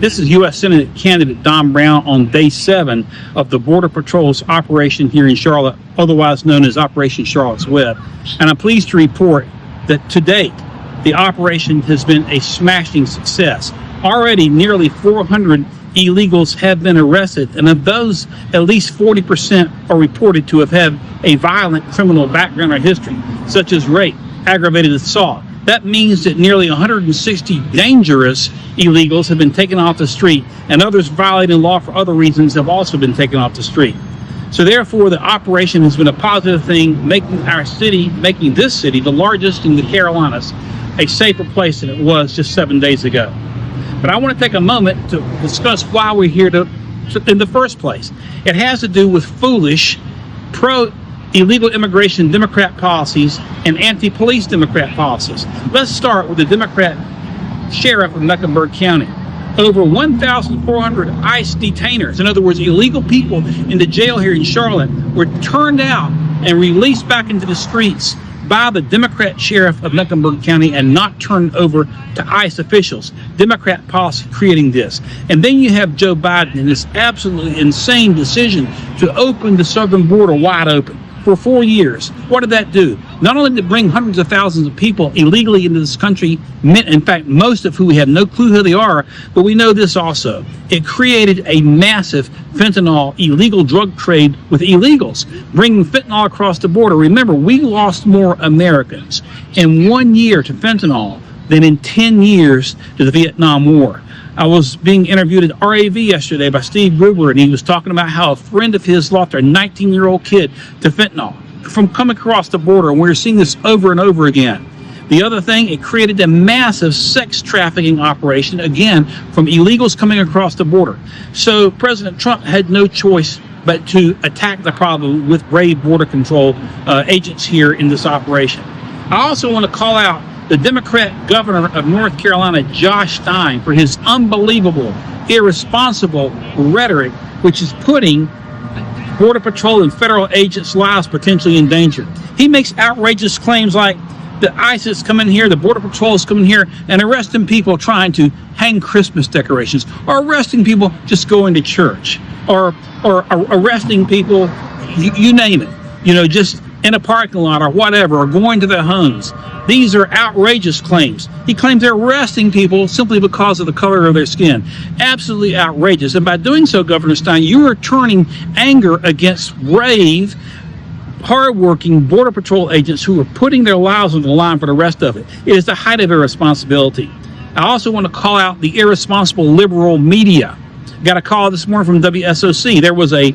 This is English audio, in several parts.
This is U.S. Senate candidate Don Brown on day 7 of the Border Patrol's operation here in Charlotte, otherwise known as Operation Charlotte's Web. And I'm pleased to report that to date, the operation has been a smashing success. Already nearly 400 illegals have been arrested, and of those, at least 40% are reported to have had a violent criminal background or history, such as rape, aggravated assault. That means that nearly 160 dangerous illegals have been taken off the street, and others violating law for other reasons have also been taken off the street. So therefore, the operation has been a positive thing, making this city, the largest in the Carolinas, a safer place than it was just 7 days ago. But I want to take a moment to discuss why we're here in the first place. It has to do with foolish, pro-illegal immigration Democrat policies and anti-police Democrat policies. Let's start with the Democrat sheriff of Mecklenburg County. Over 1,400 ICE detainers, in other words, illegal people in the jail here in Charlotte, were turned out and released back into the streets by the Democrat sheriff of Mecklenburg County and not turned over to ICE officials. Democrat policy creating this. And then you have Joe Biden and this absolutely insane decision to open the southern border wide open for 4 years. What did that do? Not only did it bring hundreds of thousands of people illegally into this country, in fact, most of who we have no clue who they are, but we know this also. It created a massive fentanyl illegal drug trade with illegals, bringing fentanyl across the border. Remember, we lost more Americans in 1 year to fentanyl than in 10 years to the Vietnam War. I was being interviewed at RAV yesterday by Steve Gruber, and he was talking about how a friend of his lost a 19-year-old kid to fentanyl from coming across the border, and we're seeing this over and over again. The other thing, it created a massive sex trafficking operation, again, from illegals coming across the border. So President Trump had no choice but to attack the problem with brave border control agents here in this operation. I also want to call out the Democrat governor of North Carolina, Josh Stein, for his unbelievable, irresponsible rhetoric, which is putting Border Patrol and federal agents' lives potentially in danger. He makes outrageous claims like the ISIS come in here, the Border Patrol is coming here and arresting people trying to hang Christmas decorations, or arresting people just going to church, or arresting people, you name it, just in a parking lot or whatever, or going to their homes. These are outrageous claims. He claims they're arresting people simply because of the color of their skin. Absolutely outrageous. And by doing so, Governor Stein, you are turning anger against brave, hardworking Border Patrol agents who are putting their lives on the line for the rest of it. It is the height of irresponsibility. I also want to call out the irresponsible liberal media. Got a call this morning from WSOC. There was a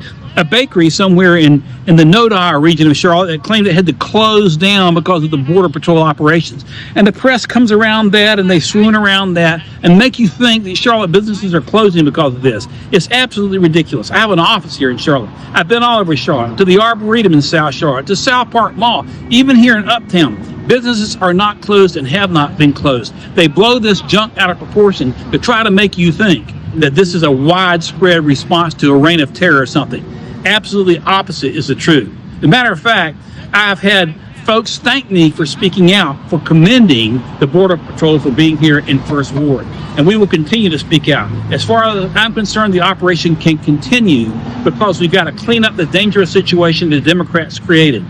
bakery somewhere in the Noda region of Charlotte that claimed it had to close down because of the Border Patrol operations. And the press comes around that and they swoon around that and make you think that Charlotte businesses are closing because of this. It's absolutely ridiculous. I have an office here in Charlotte. I've been all over Charlotte, to the Arboretum in South Charlotte, to South Park Mall, even here in Uptown. Businesses are not closed and have not been closed. They blow this junk out of proportion to try to make you think that this is a widespread response to a reign of terror or something. Absolutely opposite is the truth. As a matter of fact, I've had folks thank me for speaking out, for commending the Border Patrol for being here in First Ward. And we will continue to speak out. As far as I'm concerned, the operation can continue because we've got to clean up the dangerous situation the Democrats created.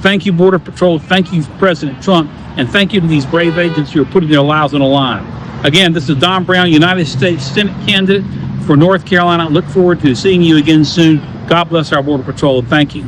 Thank you, Border Patrol. Thank you, President Trump. And thank you to these brave agents who are putting their lives on the line. Again, this is Don Brown, United States Senate candidate for North Carolina. Look forward to seeing you again soon. God bless our Border Patrol. Thank you.